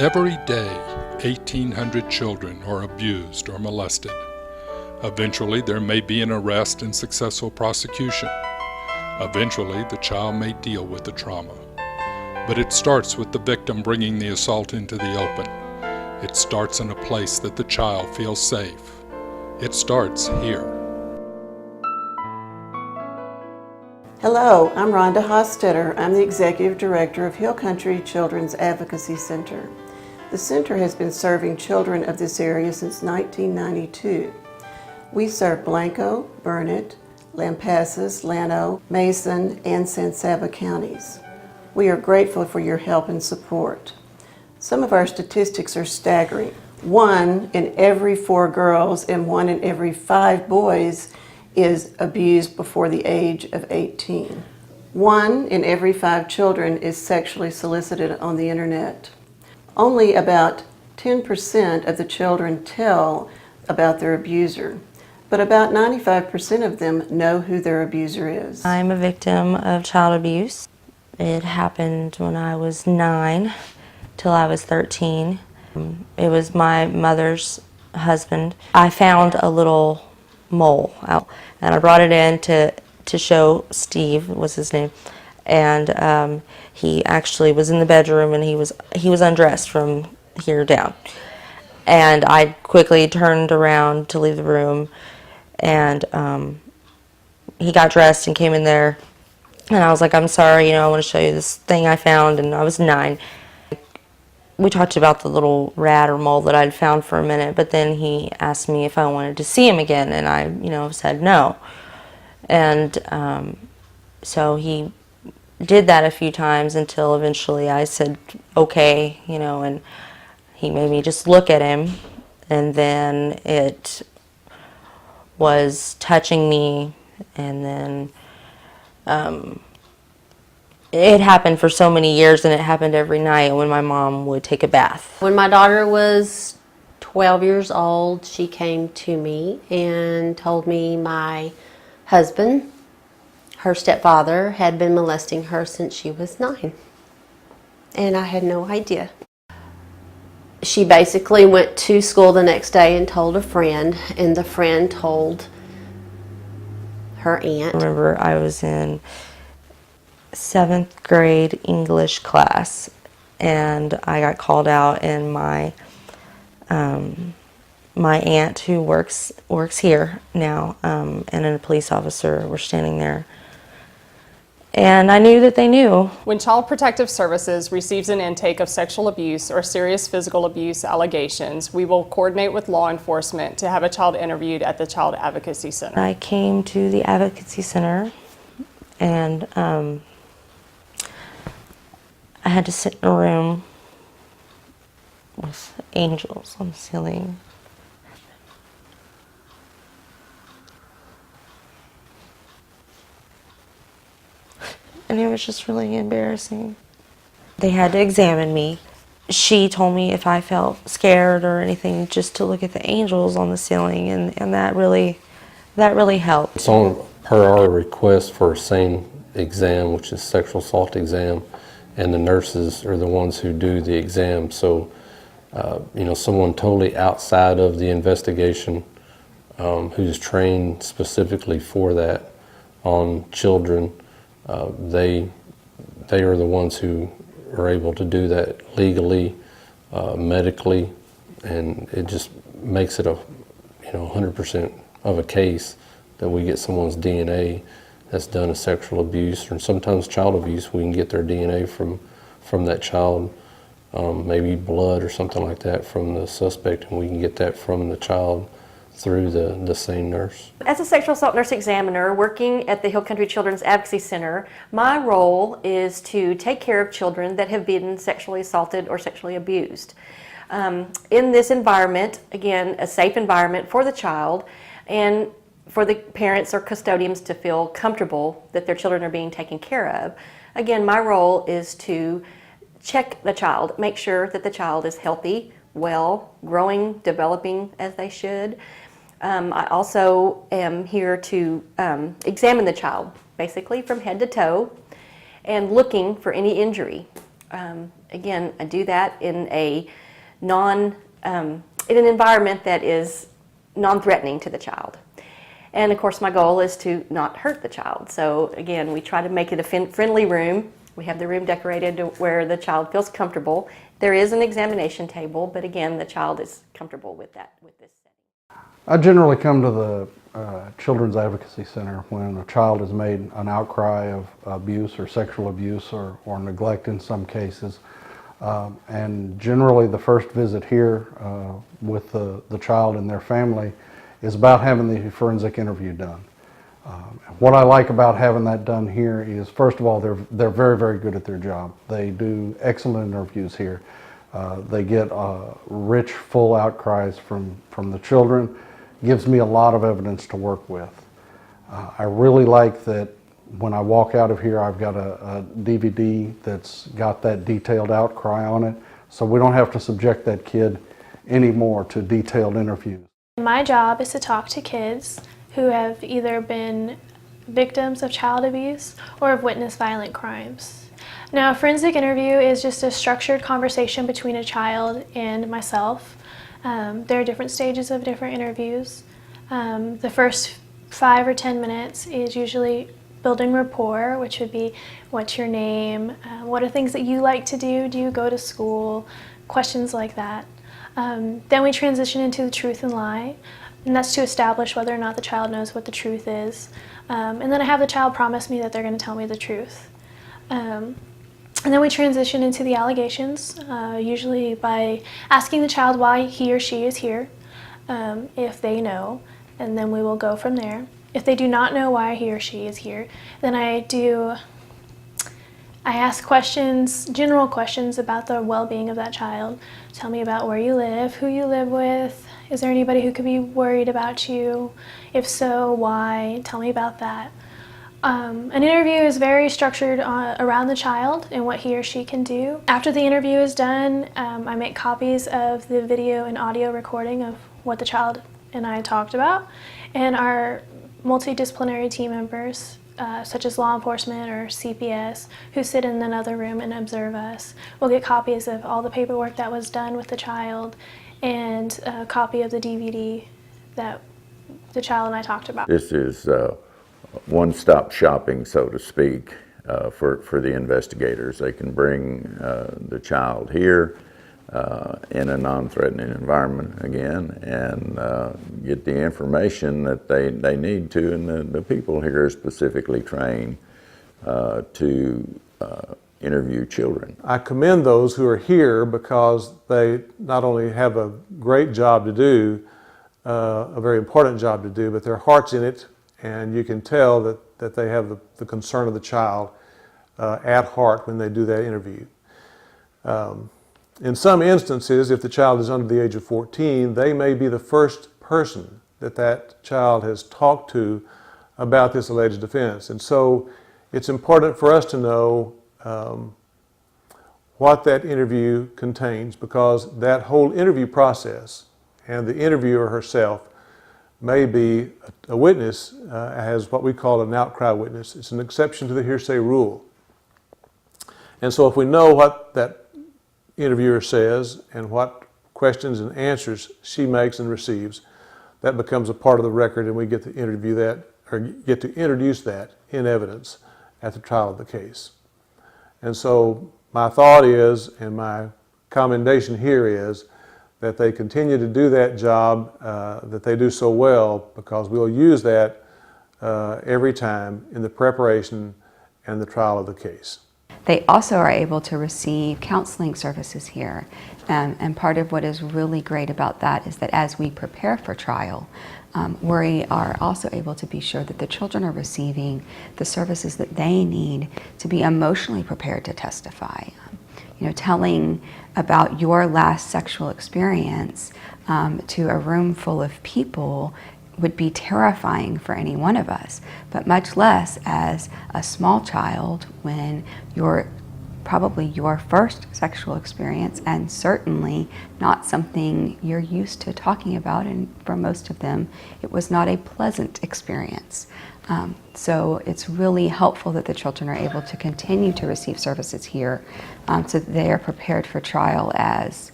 Every day, 1,800 children are abused or molested. Eventually, there may be an arrest and successful prosecution. Eventually, the child may deal with the trauma. But it starts with the victim bringing the assault into the open. It starts in a place that the child feels safe. It starts here. Hello, I'm Rhonda Hostetter. I'm the Executive Director of Hill Country Children's Advocacy Center. The center has been serving children of this area since 1992. We serve Blanco, Burnett, Lampasas, Llano, Mason, and San Saba counties. We are grateful for your help and support. Some of our statistics are staggering. 1 in every 4 girls and 1 in every 5 boys is abused before the age of 18. 1 in every 5 children is sexually solicited on the internet. Only about 10% of the children tell about their abuser, but about 95% of them know who their abuser is. I'm a victim of child abuse. It happened when I was 9 till I was 13. It was my mother's husband. I found a little mole out, and I brought it in to show Steve, was his name, and he actually was in the bedroom, and he was undressed from here down, and I quickly turned around to leave the room, and he got dressed and came in there, and I was like, I'm sorry, I want to show you this thing I found, and I was 9. We talked about the little rat or mole that I'd found for a minute, but then he asked me if I wanted to see him again, and I, said no. And so he did that a few times until eventually I said okay, and he made me just look at him, and then it was touching me, and then it happened for so many years, and it happened every night when my mom would take a bath. When my daughter was 12 years old, she came to me and told me my husband, her stepfather, had been molesting her since she was 9. And I had no idea. She basically went to school the next day and told a friend, and the friend told her aunt. I remember I was in 7th grade English class, and I got called out, and my aunt, who works here now, and a police officer were standing there, and I knew that they knew. When Child Protective Services receives an intake of sexual abuse or serious physical abuse allegations, we will coordinate with law enforcement to have a child interviewed at the Child Advocacy Center. I came to the Advocacy Center, and I had to sit in a room with angels on the ceiling. And it was just really embarrassing. They had to examine me. She told me if I felt scared or anything, just to look at the angels on the ceiling, and that really helped. It's on per our request for a SANE exam, which is sexual assault exam, and the nurses are the ones who do the exam. So, someone totally outside of the investigation who's trained specifically for that on children, they are the ones who are able to do that legally, medically, and it just makes it 100% of a case that we get someone's DNA that's done a sexual abuse, or sometimes child abuse. We can get their DNA from that child, maybe blood or something like that from the suspect, and we can get that from the child through the same nurse. As a sexual assault nurse examiner working at the Hill Country Children's Advocacy Center, my role is to take care of children that have been sexually assaulted or sexually abused. In this environment, again, a safe environment for the child, and for the parents or custodians to feel comfortable that their children are being taken care of. Again, my role is to check the child, make sure that the child is healthy, well, growing, developing as they should. I also am here to examine the child, basically from head to toe, and looking for any injury. Again, I do that in in an environment that is non-threatening to the child. And of course, my goal is to not hurt the child. So again, we try to make it a friendly room. We have the room decorated to where the child feels comfortable. There is an examination table, but again, the child is comfortable with this setting. I generally come to the Children's Advocacy Center when a child has made an outcry of abuse or sexual abuse or neglect in some cases. And generally the first visit here with the child and their family is about having the forensic interview done. What I like about having that done here is, first of all, they're very, very good at their job. They do excellent interviews here. They get rich, full outcries from the children. Gives me a lot of evidence to work with. I really like that when I walk out of here, I've got a DVD that's got that detailed outcry on it, so we don't have to subject that kid anymore to detailed interviews. My job is to talk to kids who have either been victims of child abuse or have witnessed violent crimes. Now, a forensic interview is just a structured conversation between a child and myself. There are different stages of different interviews. The first 5 or 10 minutes is usually building rapport, which would be, what's your name? What are things that you like to do? Do you go to school? Questions like that. Then we transition into the truth and lie, and that's to establish whether or not the child knows what the truth is. And then I have the child promise me that they're going to tell me the truth. And then we transition into the allegations, usually by asking the child why he or she is here, if they know, and then we will go from there. If they do not know why he or she is here, then I ask questions, general questions about the well-being of that child. Tell me about where you live, who you live with, is there anybody who could be worried about you? If so, why? Tell me about that. An interview is very structured around the child and what he or she can do. After the interview is done, I make copies of the video and audio recording of what the child and I talked about, and our multidisciplinary team members, such as law enforcement or CPS, who sit in another room and observe us, will get copies of all the paperwork that was done with the child and a copy of the DVD that the child and I talked about. This is one-stop shopping, so to speak, for the investigators. They can bring the child here in a non-threatening environment again and get the information that they need to, and the people here are specifically trained to interview children. I commend those who are here because they not only have a great job to do, a very important job to do, but their heart's in it, and you can tell that they have the concern of the child at heart when they do that interview. In some instances, if the child is under the age of 14, they may be the first person that child has talked to about this alleged offense. And so it's important for us to know what that interview contains, because that whole interview process and the interviewer herself may be a witness, as what we call an outcry witness. It's an exception to the hearsay rule. And so if we know what that interviewer says and what questions and answers she makes and receives, that becomes a part of the record, and we get to interview that, or get to introduce that in evidence at the trial of the case. And so my thought is, and my commendation here is, that they continue to do that job that they do so well, because we'll use that every time in the preparation and the trial of the case. They also are able to receive counseling services here. And part of what is really great about that is that as we prepare for trial, we are also able to be sure that the children are receiving the services that they need to be emotionally prepared to testify. You know, telling about your last sexual experience to a room full of people would be terrifying for any one of us, but much less as a small child when you're probably your first sexual experience, and certainly not something you're used to talking about, and for most of them it was not a pleasant experience. So it's really helpful that the children are able to continue to receive services here so that they are prepared for trial as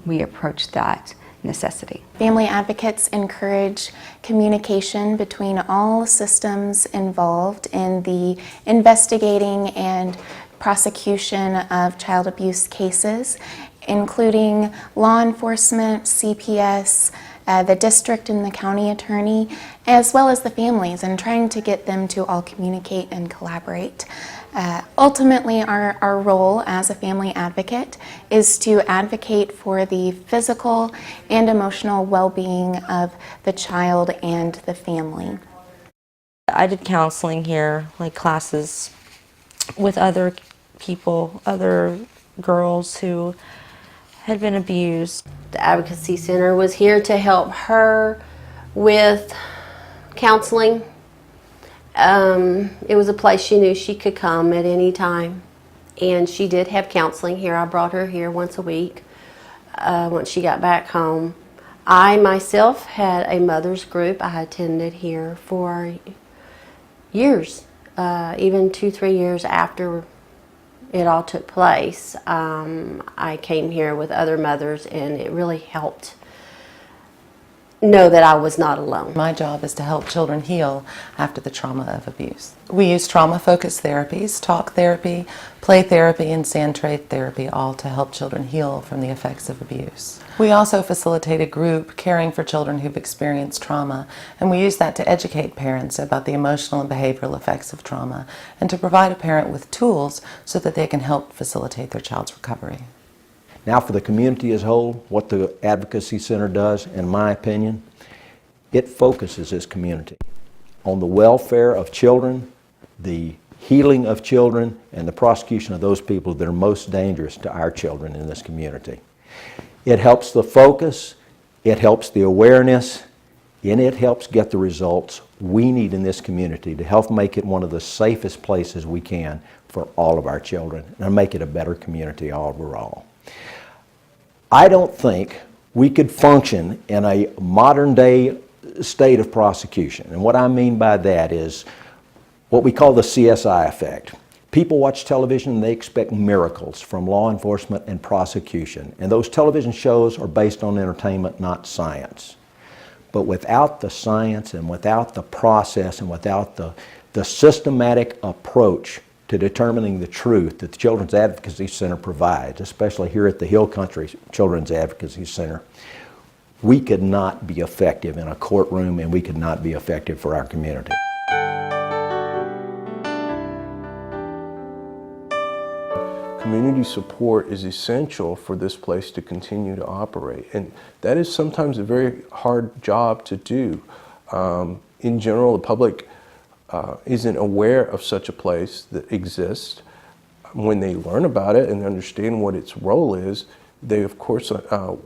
we approach that necessity. Family advocates encourage communication between all systems involved in the investigating and prosecution of child abuse cases, including law enforcement, CPS, the district and the county attorney, as well as the families, and trying to get them to all communicate and collaborate. Ultimately, our role as a family advocate is to advocate for the physical and emotional well-being of the child and the family. I did counseling here, like classes with other people, other girls who had been abused. The Advocacy Center was here to help her with counseling. It was a place she knew she could come at any time, and she did have counseling here. I brought her here once a week once she got back home. I myself had a mother's group I attended here for years, even 2-3 years after it all took place. I came here with other mothers, and it really helped know that I was not alone. My job is to help children heal after the trauma of abuse. We use trauma-focused therapies, talk therapy, play therapy, and sand trade therapy, all to help children heal from the effects of abuse. We also facilitate a group caring for children who've experienced trauma, and we use that to educate parents about the emotional and behavioral effects of trauma, and to provide a parent with tools so that they can help facilitate their child's recovery. Now, for the community as a whole, what the Advocacy Center does, in my opinion, it focuses this community on the welfare of children, the healing of children, and the prosecution of those people that are most dangerous to our children in this community. It helps the focus, it helps the awareness, and it helps get the results we need in this community to help make it one of the safest places we can for all of our children and make it a better community overall. I don't think we could function in a modern day state of prosecution. And what I mean by that is what we call the CSI effect. People watch television and they expect miracles from law enforcement and prosecution. And those television shows are based on entertainment, not science. But without the science and without the process and without the systematic approach to determining the truth that the Children's Advocacy Center provides, especially here at the Hill Country Children's Advocacy Center, we could not be effective in a courtroom, and we could not be effective for our community. Community support is essential for this place to continue to operate, and that is sometimes a very hard job to do. In general, the public isn't aware of such a place that exists. When they learn about it and understand what its role is, they of course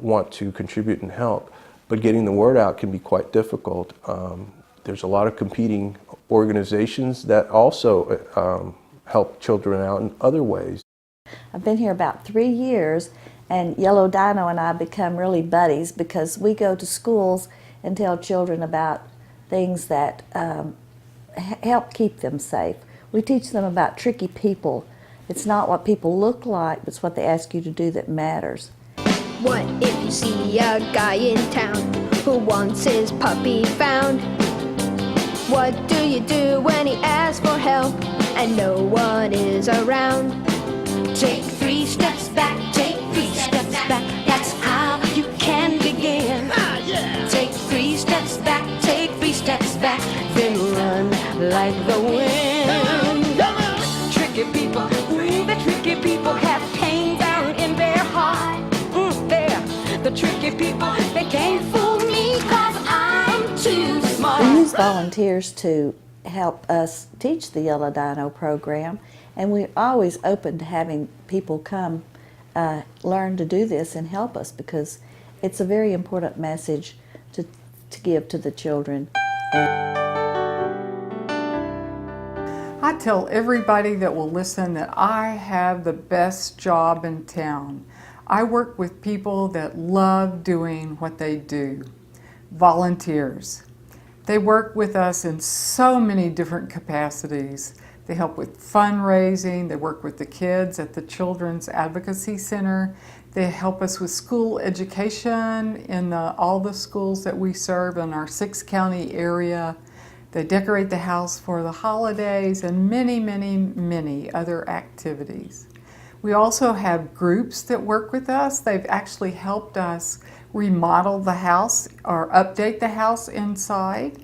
want to contribute and help, but getting the word out can be quite difficult. There's a lot of competing organizations that also help children out in other ways. I've been here about 3 years, and Yellow Dino and I become really buddies because we go to schools and tell children about things that help keep them safe. We teach them about tricky people. It's not what people look like, it's what they ask you to do that matters. What if you see a guy in town who wants his puppy found? What do you do when he asks for help and no one is around? Take 3 steps back, take 3 steps back, that's how you can begin. Take 3 steps back, take 3 steps back, then run like the wind. Tricky people, the tricky people have pain down in their heart. The tricky people, they can't fool me 'cause I'm too smart. We use volunteers to help us teach the Yellow Dino program, and we're always open to having people come learn to do this and help us because it's a very important message to give to the children. I tell everybody that will listen that I have the best job in town. I work with people that love doing what they do. Volunteers. They work with us in so many different capacities. They help with fundraising, they work with the kids at the Children's Advocacy Center, they help us with school education in all the schools that we serve in our 6-county area. They decorate the house for the holidays and many, many, many other activities. We also have groups that work with us. They've actually helped us remodel the house or update the house inside.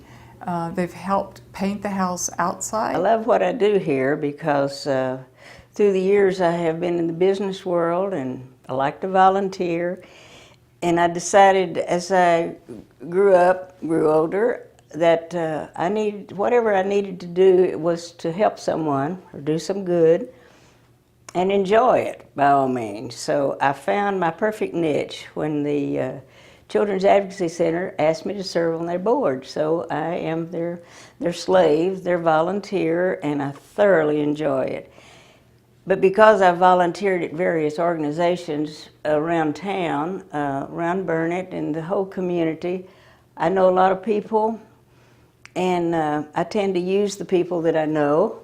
They've helped paint the house outside. I love what I do here because through the years I have been in the business world and I like to volunteer. And I decided as I grew older, that whatever I needed to do was to help someone or do some good and enjoy it by all means. So I found my perfect niche when the Children's Advocacy Center asked me to serve on their board. So I am their slave, their volunteer, and I thoroughly enjoy it. But because I volunteered at various organizations around town, around Burnett and the whole community, I know a lot of people, and I tend to use the people that I know.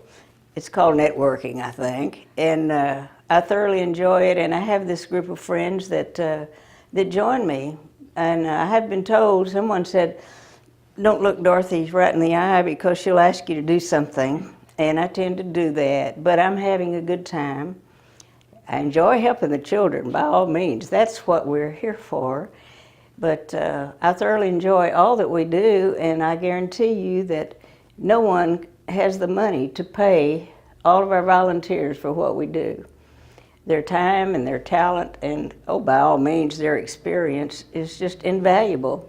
It's called networking, I think, and I thoroughly enjoy it. And I have this group of friends that join me. And I have been told, someone said, "Don't look Dorothy right in the eye because she'll ask you to do something." And I tend to do that, but I'm having a good time. I enjoy helping the children, by all means. That's what we're here for. But I thoroughly enjoy all that we do, and I guarantee you that no one has the money to pay all of our volunteers for what we do. Their time and their talent and, by all means, their experience is just invaluable.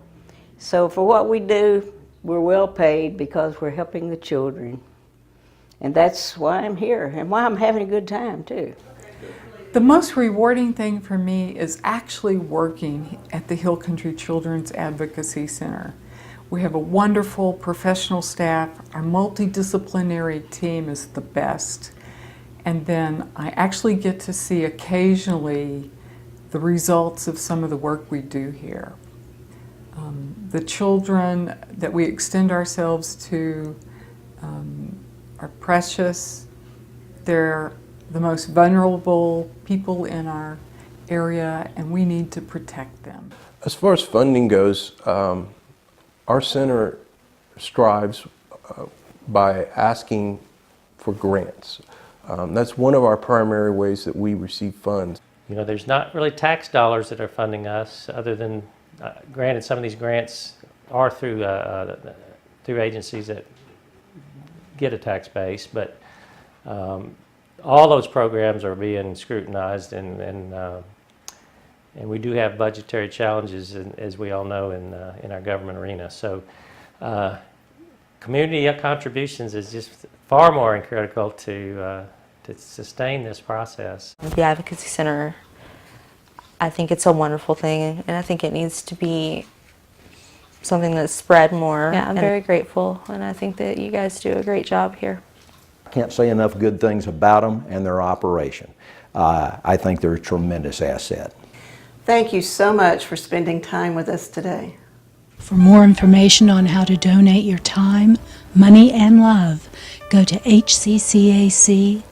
So for what we do, we're well paid because we're helping the children. And that's why I'm here and why I'm having a good time, too. The most rewarding thing for me is actually working at the Hill Country Children's Advocacy Center. We have a wonderful professional staff. Our multidisciplinary team is the best. And then I actually get to see occasionally the results of some of the work we do here. The children that we extend ourselves to are precious. They're the most vulnerable people in our area, and we need to protect them. As far as funding goes, our center strives by asking for grants. That's one of our primary ways that we receive funds. You know, there's not really tax dollars that are funding us, other than, granted, some of these grants are through agencies that get a tax base, but all those programs are being scrutinized, and we do have budgetary challenges, as we all know, in our government arena. So community contributions is just far more critical to sustain this process. The Advocacy Center, I think it's a wonderful thing, and I think it needs to be something that's spread more. Yeah, I'm very grateful, and I think that you guys do a great job here. Can't say enough good things about them and their operation. I think they're a tremendous asset. Thank you so much for spending time with us today. For more information on how to donate your time, money, and love, go to hccac.org.